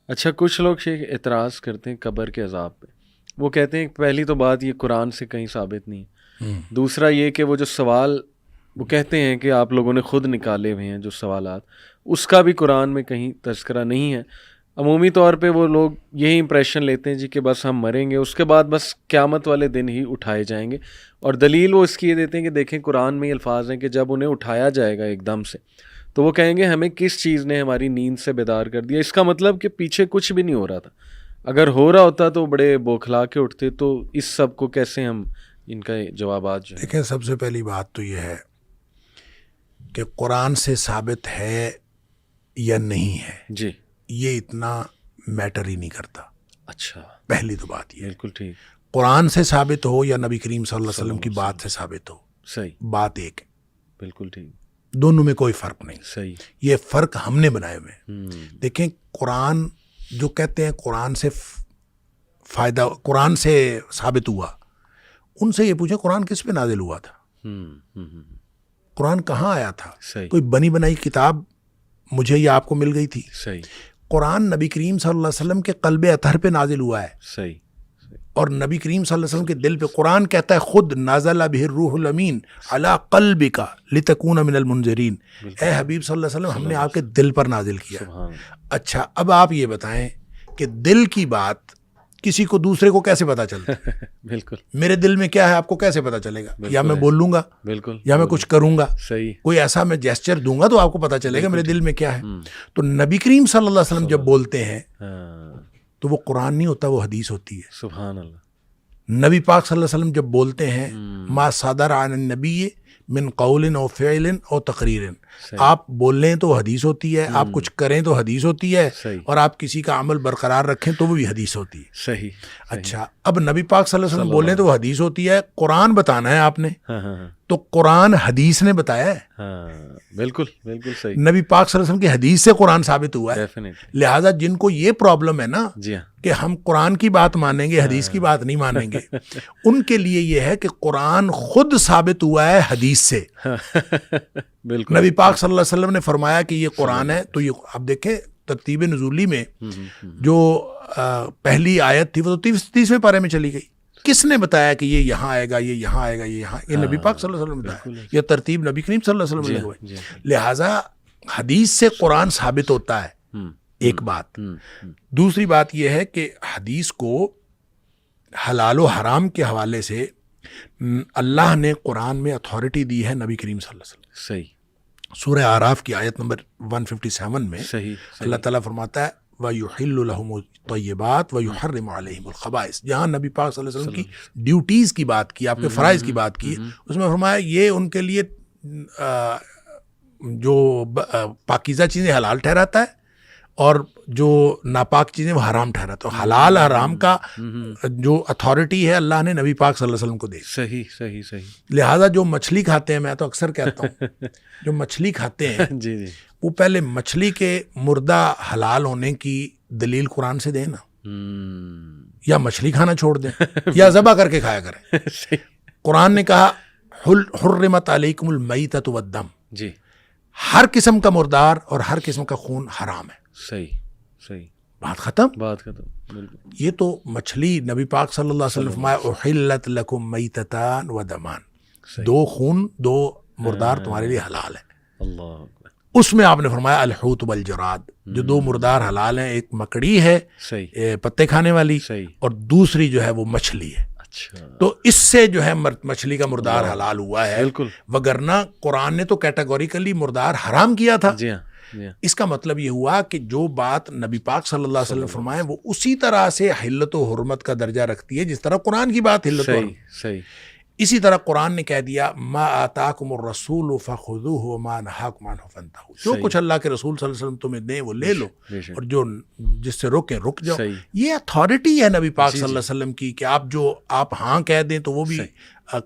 اچھا کچھ لوگ شیخ اعتراض کرتے ہیں قبر کے عذاب پہ. وہ کہتے ہیں پہلی تو بات یہ قرآن سے کہیں ثابت نہیں ہے. دوسرا یہ کہ وہ جو سوال وہ کہتے ہیں کہ آپ لوگوں نے خود نکالے ہوئے ہیں جو سوالات، اس کا بھی قرآن میں کہیں تذکرہ نہیں ہے. عمومی طور پہ وہ لوگ یہی امپریشن لیتے ہیں جی کہ بس ہم مریں گے، اس کے بعد بس قیامت والے دن ہی اٹھائے جائیں گے. اور دلیل وہ اس کی یہ دیتے ہیں کہ دیکھیں قرآن میں یہ الفاظ ہیں کہ جب انہیں اٹھایا جائے گا ایک دم سے تو وہ کہیں گے ہمیں کس چیز نے ہماری نیند سے بیدار کر دیا. اس کا مطلب کہ پیچھے کچھ بھی نہیں ہو رہا تھا. اگر ہو رہا ہوتا تو بڑے بوکھلا کے اٹھتے. تو اس سب کو کیسے ہم ان کا جوابات جو ہیں؟ دیکھیں، سب سے پہلی بات تو یہ ہے کہ قرآن سے ثابت ہے یا نہیں ہے جی یہ اتنا میٹر ہی نہیں کرتا. اچھا پہلی تو بات یہ ہے بالکل ٹھیک. قرآن سے ثابت ہو یا نبی کریم صلی اللہ علیہ وسلم کی بات سے ثابت ہو، صحیح بات ایک ہے. بالکل ٹھیک. دونوں میں کوئی فرق نہیں. صحیح. یہ فرق ہم نے بنائے ہوئے ہیں. دیکھیں، قرآن جو کہتے ہیں قرآن سے فائدہ، قرآن سے ثابت ہوا، ان سے یہ پوچھیں قرآن کس پہ نازل ہوا تھا؟ قرآن کہاں آیا تھا؟ صحیح. کوئی بنی بنائی کتاب مجھے یا آپ کو مل گئی تھی؟ صحیح. قرآن نبی کریم صلی اللہ علیہ وسلم کے قلب اطہر پہ نازل ہوا ہے. صحیح. اور نبی کریم صلی اللہ علیہ وسلم کے دل پہ قرآن کہتا ہے خود نازل بہ الروح الامین علی قلبک لتکون من المنذرین. اے حبیب صلی اللہ علیہ وسلم، ہم نے آپ کے دل پر نازل کیا. اچھا، اب آپ یہ بتائیں کہ دل کی بات کسی کو دوسرے کو کیسے پتا چلتا ہے؟ بالکل. میرے دل میں کیا ہے آپ کو کیسے پتا چلے گا؟ یا میں بول لوں گا، بالکل، یا میں کچھ کروں گا. صحیح. کوئی ایسا میں جیسچر دوں گا تو آپ کو پتا چلے گا میرے دل میں کیا ہے. تو نبی کریم صلی اللہ علیہ وسلم جب بولتے ہیں تو وہ قرآن نہیں ہوتا، وہ حدیث ہوتی ہے. سبحان اللہ. نبی پاک صلی اللہ علیہ وسلم جب بولتے ہیں ما صدر عن النبی من قول او فعل او تقریر، آپ بول لیں تو حدیث ہوتی ہے، آپ کچھ کریں تو حدیث ہوتی ہے، اور آپ کسی کا عمل برقرار رکھیں تو وہ بھی حدیث ہوتی ہے. صحیح. اچھا، اب نبی پاک صلی اللہ علیہ وسلم بول لیں تو وہ حدیث ہوتی ہے. قرآن بتانا ہے آپ نے تو قرآن حدیث نے بتایا ہے. بالکل بالکل صحیح. نبی پاک صلی اللہ علیہ وسلم کی حدیث سے قرآن ثابت ہوا ہے. لہٰذا جن کو یہ پرابلم ہے نا جی ہاں کہ ہم قرآن کی بات مانیں گے حدیث کی بات نہیں مانیں گے، ان کے لیے یہ ہے کہ قرآن خود ثابت ہوا ہے حدیث سے. بالکل. نبی پاک صلی اللہ علیہ وسلم نے فرمایا کہ یہ قرآن ہے. تو یہ اب دیکھیں ترتیب نزولی میں جو پہلی آیت تھی وہ تو 30ویں پارے میں چلی گئی. کس نے بتایا کہ یہ یہاں آئے گا، یہ یہاں آئے گا، یہ یہاں؟ یہ نبی پاک صلی اللہ علیہ وسلم نے بتایا. یہ ترتیب نبی کریم صلی اللہ علیہ وسلم نے لگوائی. لہٰذا حدیث سے قرآن ثابت ہوتا ہے، ایک بات. دوسری بات یہ ہے کہ حدیث کو حلال و حرام کے حوالے سے اللہ نے قرآن میں اتھارٹی دی ہے نبی کریم صلی اللہ علیہ وسلم. صحیح. سورہ اعراف کی آیت نمبر 157 میں صحیح. اللہ تعالیٰ فرماتا ہے وَيُحِلُّ لَهُمُ الطَّيِّبَاتِ وَيُحَرِّمُ عَلَيْهِمُ الْخَبَائِثَ. جہاں نبی پاک صلی اللہ علیہ وسلم کی ڈیوٹیز کی بات کی، آپ کے فرائض کی بات کی، اس میں فرمایا یہ ان کے لیے جو پاکیزہ چیزیں حلال ٹھہراتا ہے اور جو ناپاک چیزیں وہ حرام ٹھہراتا ہے. حلال حرام کا جو اتھارٹی ہے اللہ نے نبی پاک صلی اللہ علیہ وسلم کو دی. صحیح صحیح صحیح. لہٰذا جو مچھلی کھاتے ہیں، میں تو اکثر کہتا ہوں جو مچھلی کھاتے ہیں جی جی وہ پہلے مچھلی کے مردہ حلال ہونے کی دلیل قرآن سے دیں نا، یا مچھلی کھانا چھوڑ دیں یا ذبح کر کے کھایا کریں. قرآن نے کہا حرمت علیکم المیتۃ والدم. جی. ہر قسم کا مردار اور ہر قسم کا خون حرام ہے. صحیح صحیح. بات ختم. بات ختم. بالکل. یہ تو مچھلی نبی پاک صلی اللہ علیہ وسلم فرمایا احلت لکم میتتان ودمان، دو خون دو مردار تمہارے لیے حلال ہے. اللہ. اس میں آپ نے فرمایا الحوت والجراد، جو دو مردار حلال ہیں، ایک مکڑی ہے صحیح پتے کھانے والی، صحیح، اور دوسری جو ہے وہ مچھلی ہے. اچھا. تو اس سے جو ہے مچھلی کا مردار حلال ہوا ہے. بالکل. وگرنہ قرآن نے تو کیٹاگوریکلی مردار حرام کیا تھا. جی ہاں جی ہاں. اس کا مطلب یہ ہوا کہ جو بات نبی پاک صلی اللہ علیہ وسلم فرمائے وہ اسی طرح سے حلت و حرمت کا درجہ رکھتی ہے جس طرح قرآن کی بات حلت و حرمت. صحیح صحیح. اسی طرح قرآن نے کہہ دیا ما آتاکم الرسول فخذوہ وما نہاکم عنہ فانتہوا. جو کچھ اللہ کے رسول صلی اللہ علیہ وسلم تمہیں دیں وہ لے لو، اور جو جس سے روکیں رک جاؤ. یہ اتھارٹی ہے نبی پاک صلی اللہ علیہ وسلم کی کہ آپ ہاں کہہ دیں تو وہ بھی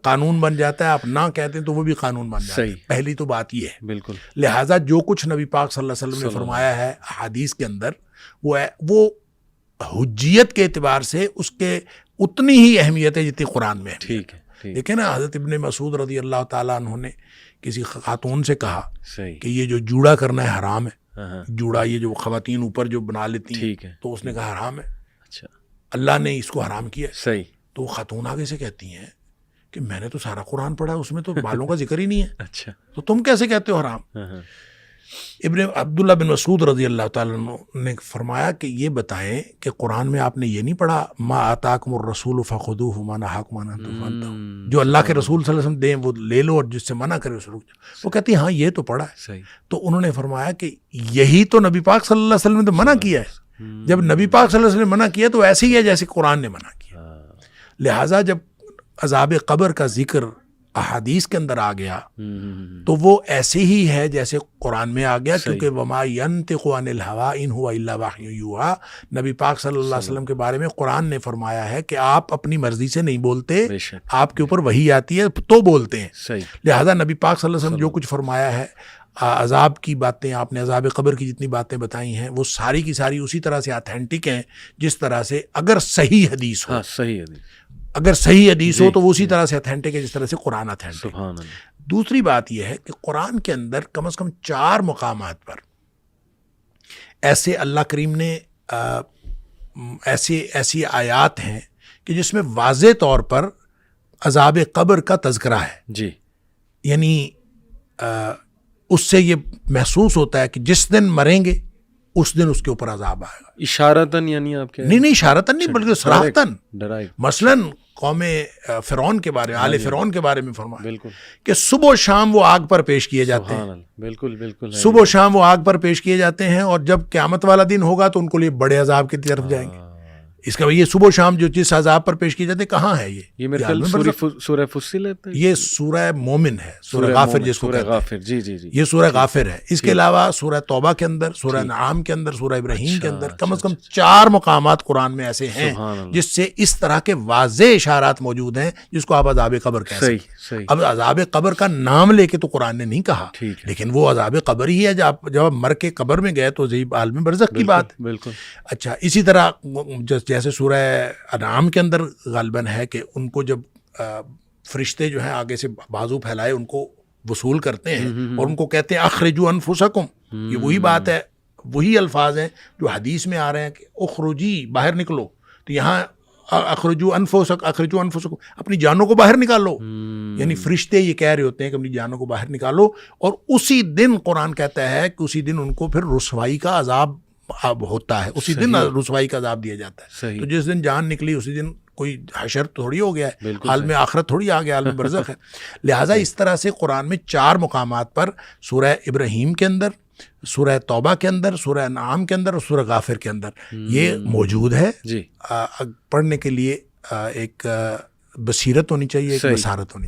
قانون بن جاتا ہے، آپ نہ کہہ دیں تو وہ بھی قانون بن جاتا ہے. پہلی تو بات یہ ہے. بالکل. لہٰذا جو کچھ نبی پاک صلی اللہ علیہ وسلم نے فرمایا ہے حدیث کے اندر وہ حجیت کے اعتبار سے اس کے اتنی ہی اہمیت ہے جتنی قرآن میں ہے. ٹھیک ہے. دیکھیں نا، حضرت ابن مسعود رضی اللہ تعالیٰ عنہ نے کسی خاتون سے کہا کہ یہ جو جوڑا کرنا ہے حرام ہے. جوڑا یہ جو خواتین اوپر جو بنا لیتی ہیں, ٹھیک ہے, تو اس نے کہا حرام ہے, اچھا اللہ نے اس کو حرام کیا ہے. صحیح. تو خاتون آگے سے کہتی ہیں کہ میں نے تو سارا قرآن پڑھا, اس میں تو بالوں کا ذکر ہی نہیں ہے, اچھا تو تم کیسے کہتے ہو حرام؟ ابن عبداللہ بن مسعود رضی اللہ تعالیٰ عنہ نے فرمایا کہ یہ بتائیں کہ قرآن میں آپ نے یہ نہیں پڑھا ما آتاکم الرسول فخذوہ وما نہاکم عنہ فانتہوا, جو اللہ کے رسول صلی اللہ علیہ وسلم دیں وہ لے لو اور جس سے منع کرے اسے رک جاؤ. وہ کہتی ہیں ہاں یہ تو پڑھا ہے. صحیح. تو انہوں نے فرمایا کہ یہی تو نبی پاک صلی اللہ علیہ وسلم نے تو منع کیا ہے. جب نبی پاک صلی اللہ علیہ وسلم نے منع کیا تو ایسے ہی ہے جیسے قرآن نے منع کیا. لہٰذا جب عذاب قبر کا ذکر احادیث کے اندر آ گیا تو وہ ایسے ہی ہے جیسے قرآن میں آ گیا, کیونکہ وما ینطق عن الہوی ان ہوا الا وحی یوحی, نبی پاک صلی اللہ علیہ وسلم کے بارے میں قرآن نے فرمایا ہے کہ آپ اپنی مرضی سے نہیں بولتے, آپ کے اوپر وحی آتی ہے تو بولتے ہیں. لہذا نبی پاک صلی اللہ علیہ وسلم جو کچھ فرمایا ہے, عذاب کی باتیں آپ نے عذاب قبر کی جتنی باتیں بتائی ہیں وہ ساری کی ساری اسی طرح سے اتھینٹک ہیں جس طرح سے اگر صحیح حدیث ہو, صحیح حدیث, اگر صحیح حدیث ہو تو وہ اسی طرح سے اتھینٹک ہے جس طرح سے قرآن اتھینٹک. دوسری بات یہ ہے کہ قرآن کے اندر کم از کم 4 مقامات پر ایسے اللہ کریم نے ایسی آیات ہیں کہ جس میں واضح طور پر عذاب قبر کا تذکرہ ہے. جی, یعنی اس سے یہ محسوس ہوتا ہے کہ جس دن مریں گے اس دن اس کے اوپر عذاب آئے گا. اشارتاً یعنی آپ کہہ رہے ہیں؟ نہیں اشارتاً نہیں بلکہ صراحتاً. ڈرائیو. مثلاً قوم فرعون کے بارے میں, آل فرعون کے بارے میں فرمایا بالکل کہ صبح و شام وہ آگ پر پیش کیے جاتے ہیں. بالکل بالکل, صبح و شام وہ آگ پر پیش کیے جاتے ہیں, اور جب قیامت والا دن ہوگا تو ان کو لیے بڑے عذاب کی طرف جائیں گے. اس کا یہ صبح و شام جو چیز عذاب پر پیش کی جاتے ہیں کہاں ہے؟ یہ میرے خیال سورہ فصلت ہے, یہ سورہ مومن ہے, سورہ غافر جس کو کہتے ہیں. جی جی جی, یہ سورہ غافر ہے. اس کے علاوہ سورہ توبہ کے اندر, سورہ انعام کے اندر, سورہ ابراہیم کے اندر کم از کم 4 مقامات قرآن میں ایسے ہیں جس سے اس طرح کے واضح اشارات موجود ہیں جس کو آپ عذاب قبر کہہ سکتے ہیں. اب عذاب قبر کا نام لے کے تو قرآن نے نہیں کہا, لیکن وہ عذاب قبر ہی ہے. جب آپ مر کے قبر میں گئے تو عالم برزخ کی بات. بالکل. اچھا, اسی طرح جیسے سورہ انعام کے اندر غالباً ہے کہ ان کو جب فرشتے جو ہیں آگے سے بازو پھیلائے ان کو وصول کرتے ہیں اور ان کو کہتے ہیں اخرجوا انفسکم, یہ وہی بات ہے, وہی الفاظ ہیں جو حدیث میں آ رہے ہیں کہ اخرجی, باہر نکلو. تو یہاں اخرجوا انفسکم, اپنی جانوں کو باہر نکالو. یعنی فرشتے یہ کہہ رہے ہوتے ہیں کہ اپنی جانوں کو باہر نکالو, اور اسی دن قرآن کہتا ہے کہ اسی دن ان کو پھر رسوائی کا عذاب ہوتا ہے, اسی دن رسوائی کا عذاب دیا جاتا ہے. تو جس دن جان نکلی اسی دن کوئی حشر تھوڑی ہو گیا ہے, عالم آخرت تھوڑی آ گیا, عالم برزخ ہے. لہٰذا اس طرح سے قرآن میں 4 مقامات پر سورہ ابراہیم کے اندر, سورہ توبہ کے اندر, سورہ انعام کے اندر اور سورہ غافر کے اندر یہ موجود ہے. پڑھنے کے لیے ایک بصیرت ہونی چاہیے, ایک بصارت ہونی چاہیے.